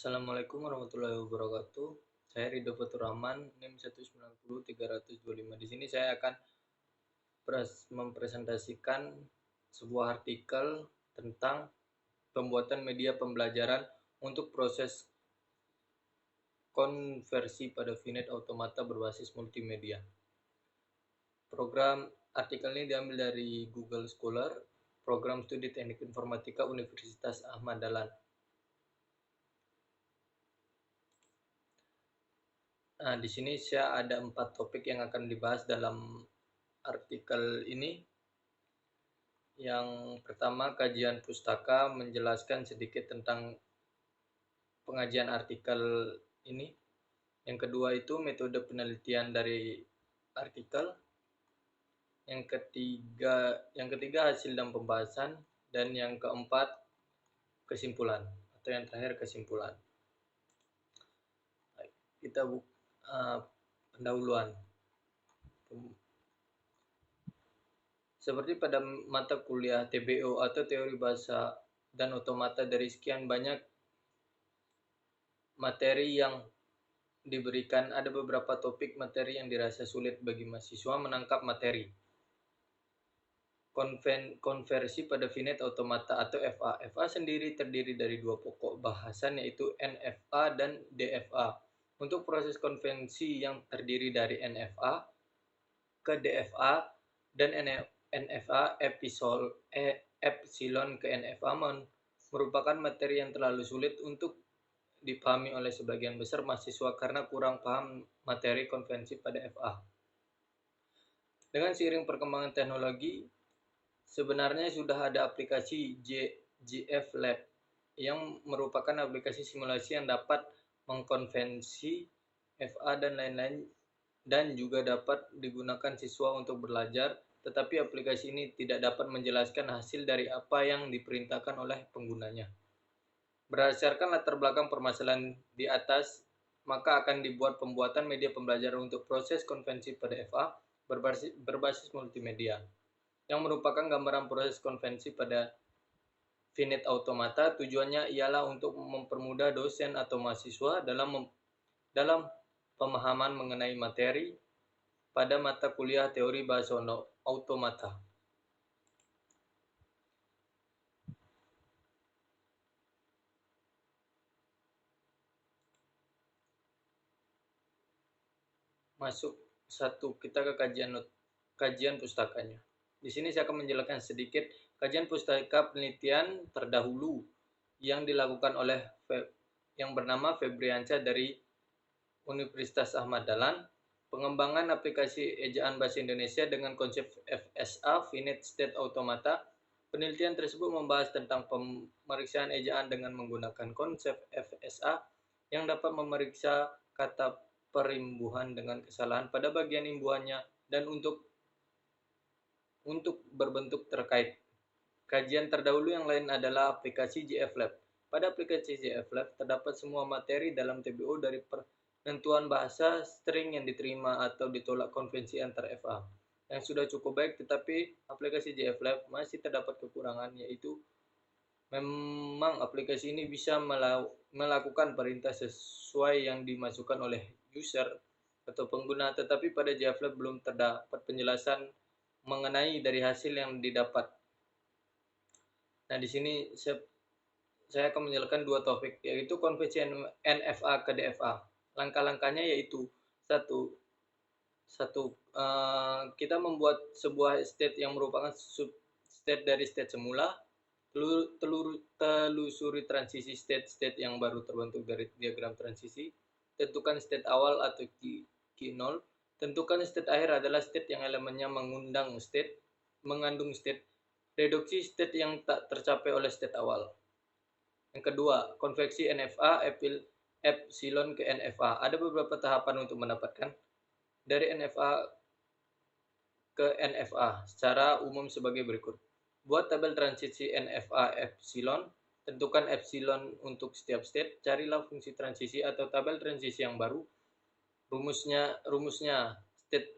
Assalamualaikum warahmatullahi wabarakatuh. Saya Ridho Faturrahman, NIM 1903025. Di sini saya akan mempresentasikan sebuah artikel tentang pembuatan media pembelajaran untuk proses konversi pada VNet Automata berbasis multimedia. Program artikel ini diambil dari Google Scholar, Program Studi Teknik Informatika Universitas Ahmad Dahlan. Nah, di sini saya ada 4 topik yang akan dibahas dalam artikel ini. Yang pertama, kajian pustaka, menjelaskan sedikit tentang pengajian artikel ini. Yang kedua itu metode penelitian dari artikel. Yang ketiga hasil dan pembahasan, dan yang keempat kesimpulan atau yang terakhir kesimpulan. Kita pendahuluan. Seperti pada mata kuliah TBO atau teori bahasa dan otomata, dari sekian banyak materi yang diberikan, ada beberapa topik materi yang dirasa sulit bagi mahasiswa menangkap materi. Konversi pada VNet Automata atau FA. FA sendiri terdiri dari dua pokok bahasan, yaitu NFA dan DFA. Untuk proses konvensi yang terdiri dari NFA ke DFA dan NFA epsilon ke NFA merupakan materi yang terlalu sulit untuk dipahami oleh sebagian besar mahasiswa karena kurang paham materi konvensi pada FA. Dengan seiring perkembangan teknologi, sebenarnya sudah ada aplikasi GF Lab yang merupakan aplikasi simulasi yang dapat mengkonvensi FA dan lain-lain, dan juga dapat digunakan siswa untuk belajar, tetapi aplikasi ini tidak dapat menjelaskan hasil dari apa yang diperintahkan oleh penggunanya. Berdasarkan latar belakang permasalahan di atas, maka akan dibuat pembuatan media pembelajaran untuk proses konvensi pada FA berbasis multimedia, yang merupakan gambaran proses konvensi pada VNet Automata. Tujuannya ialah untuk mempermudah dosen atau mahasiswa dalam pemahaman mengenai materi pada mata kuliah teori bahasa otomata. Masuk kita ke kajian pustakanya. Di sini saya akan menjelaskan sedikit kajian pustaka penelitian terdahulu yang dilakukan oleh yang bernama Febriansyah dari Universitas Ahmad Dahlan. Pengembangan aplikasi ejaan bahasa Indonesia dengan konsep FSA, Finite State Automata. Penelitian tersebut membahas tentang pemeriksaan ejaan dengan menggunakan konsep FSA yang dapat memeriksa kata perimbuhan dengan kesalahan pada bagian imbuhannya dan untuk berbentuk terkait. Kajian terdahulu yang lain adalah aplikasi GF Lab. Pada aplikasi GF Lab terdapat semua materi dalam TBO dari penentuan bahasa, string yang diterima atau ditolak konvensi antar FA. Yang sudah cukup baik, tetapi aplikasi GF Lab masih terdapat kekurangan, yaitu memang aplikasi ini bisa melakukan perintah sesuai yang dimasukkan oleh user atau pengguna, tetapi pada GF Lab belum terdapat penjelasan mengenai dari hasil yang didapat. Nah, di sini saya akan menjelaskan dua topik, yaitu konvensi NFA ke DFA. Langkah-langkahnya yaitu kita membuat sebuah state yang merupakan substate dari state semula. Telusuri transisi state yang baru terbentuk dari diagram transisi. Tentukan state awal atau key 0. Tentukan state akhir adalah state yang elemennya mengandung state. Reduksi state yang tak tercapai oleh state awal. Yang kedua, konveksi NFA epsilon ke NFA. Ada beberapa tahapan untuk mendapatkan dari NFA ke NFA secara umum sebagai berikut. Buat tabel transisi NFA epsilon, tentukan epsilon untuk setiap state, carilah fungsi transisi atau tabel transisi yang baru. Rumusnya state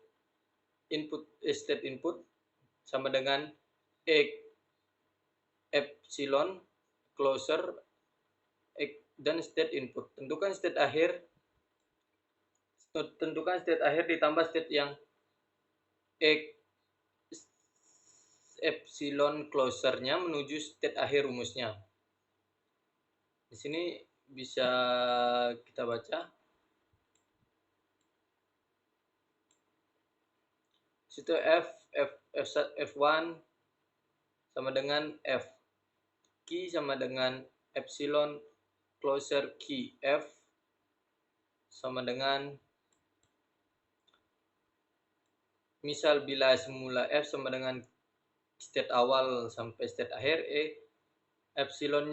input sama dengan epsilon closer dan state input. Tentukan state akhir ditambah state yang epsilon closer-nya menuju state akhir rumusnya. Di sini bisa kita baca. Situ F1 sama dengan F. Key sama dengan epsilon closer key F sama dengan, misal bila semula F sama dengan state awal sampai state akhir epsilon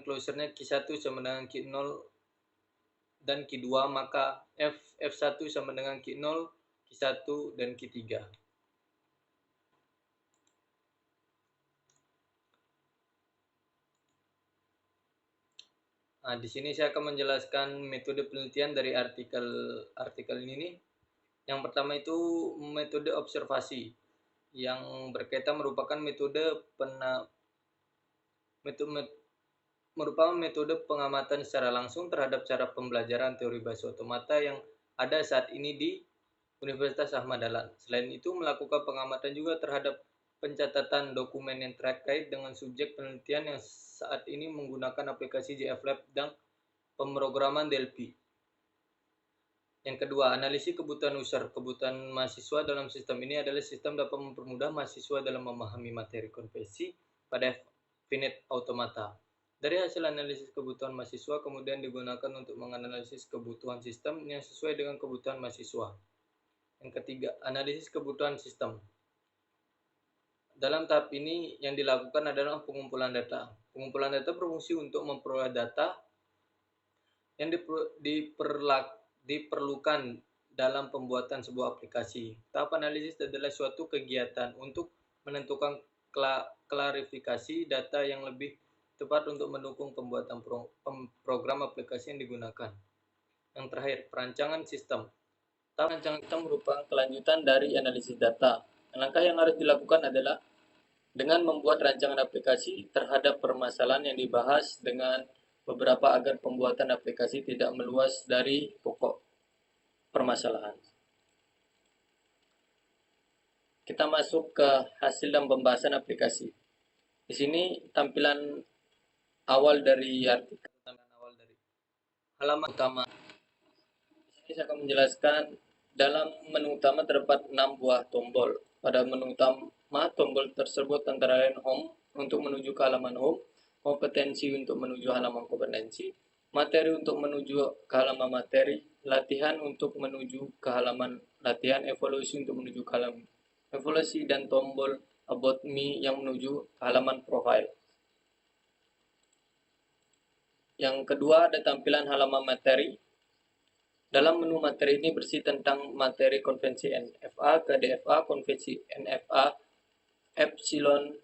closer-nya Q1 sama dengan Q0 dan Q2, maka F1 sama dengan Q0, Q1 dan Q3. Nah, di sini saya akan menjelaskan metode penelitian dari artikel ini. Yang pertama itu metode observasi, yang berkaitan merupakan metode pengamatan secara langsung terhadap cara pembelajaran teori bahasa otomata yang ada saat ini di Universitas Ahmad Dahlan. Selain itu, melakukan pengamatan juga terhadap pencatatan dokumen yang terkait dengan subjek penelitian yang saat ini menggunakan aplikasi JFLab dan pemrograman DLP. Yang kedua, analisis kebutuhan user. Kebutuhan mahasiswa dalam sistem ini adalah sistem dapat mempermudah mahasiswa dalam memahami materi konvensi pada finite automata. Dari hasil analisis kebutuhan mahasiswa kemudian digunakan untuk menganalisis kebutuhan sistem yang sesuai dengan kebutuhan mahasiswa. Yang ketiga, analisis kebutuhan sistem. Dalam tahap ini yang dilakukan adalah pengumpulan data. Pengumpulan data berfungsi untuk memperoleh data yang diperlukan dalam pembuatan sebuah aplikasi. Tahap analisis adalah suatu kegiatan untuk menentukan klarifikasi data yang lebih tepat untuk mendukung pembuatan program aplikasi yang digunakan. Yang terakhir, perancangan sistem. Tahap perancangan sistem merupakan kelanjutan dari analisis data. Langkah yang harus dilakukan adalah dengan membuat rancangan aplikasi terhadap permasalahan yang dibahas dengan beberapa agar pembuatan aplikasi tidak meluas dari pokok permasalahan. Kita masuk ke hasil dan pembahasan aplikasi. Di sini tampilan awal dari artikel, halaman utama. Di sini saya akan menjelaskan dalam menu utama terdapat 6 buah tombol. Pada menu utama, tombol tersebut antara lain home untuk menuju ke halaman home, kompetensi untuk menuju halaman kompetensi, materi untuk menuju ke halaman materi, latihan untuk menuju ke halaman latihan, evaluasi untuk menuju ke halaman evaluasi, dan tombol about me yang menuju ke halaman profile. Yang kedua ada tampilan halaman materi. Dalam menu materi ini bersih tentang materi konvensi NFA ke DFA, konvensi NFA, epsilon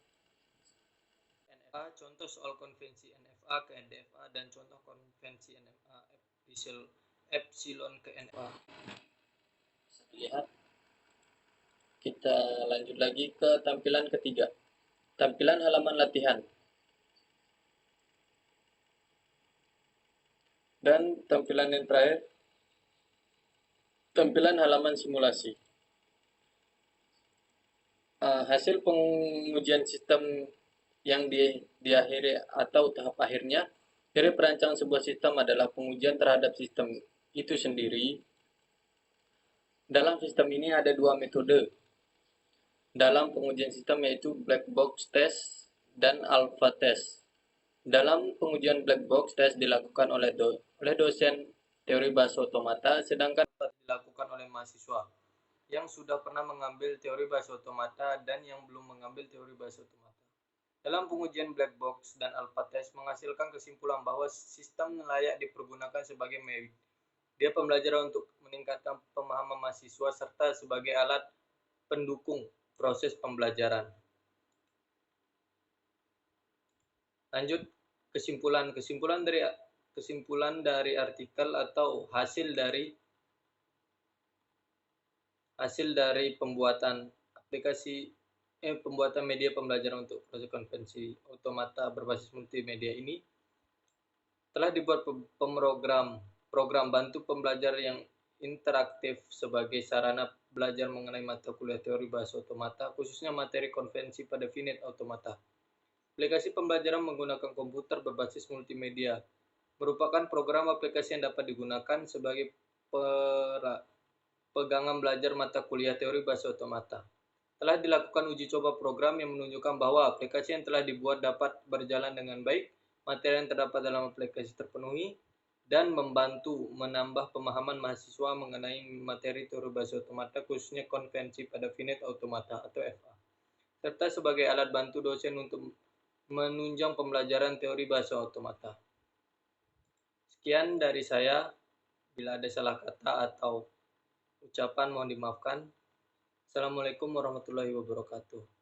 NFA, contoh soal konvensi NFA ke DFA, dan contoh konvensi NFA epsilon ke NFA. Lihat. Kita lanjut lagi ke tampilan ketiga. Tampilan halaman latihan. Dan tampilan yang terakhir, tampilan halaman simulasi. Hasil pengujian sistem yang diakhiri atau tahap akhirnya dari perancangan sebuah sistem adalah pengujian terhadap sistem itu sendiri. Dalam sistem ini ada dua metode dalam pengujian sistem, yaitu black box test dan alpha test. Dalam pengujian black box test dilakukan oleh dosen teori bahasa otomata, sedangkan dilakukan oleh mahasiswa yang sudah pernah mengambil teori bahasa otomata dan yang belum mengambil teori bahasa otomata. Dalam pengujian black box dan alpha test menghasilkan kesimpulan bahwa sistem layak dipergunakan sebagai media pembelajaran untuk meningkatkan pemahaman mahasiswa serta sebagai alat pendukung proses pembelajaran. Lanjut, kesimpulan dari artikel atau hasil dari pembuatan aplikasi pembuatan media pembelajaran untuk proses konvensi otomata berbasis multimedia ini. Telah dibuat program bantu pembelajar yang interaktif sebagai sarana belajar mengenai mata kuliah teori bahasa otomata, khususnya materi konvensi pada Finet Automata. Aplikasi pembelajaran menggunakan komputer berbasis multimedia merupakan program aplikasi yang dapat digunakan sebagai pegangan belajar mata kuliah teori bahasa otomata. Telah dilakukan uji coba program yang menunjukkan bahwa aplikasi yang telah dibuat dapat berjalan dengan baik, materi yang terdapat dalam aplikasi terpenuhi, dan membantu menambah pemahaman mahasiswa mengenai materi teori bahasa otomata, khususnya konvensi pada Finet Automata atau FA, serta sebagai alat bantu dosen untuk menunjang pembelajaran teori bahasa otomata. Sekian dari saya. Bila ada salah kata atau ucapan mohon dimaafkan. Assalamualaikum warahmatullahi wabarakatuh.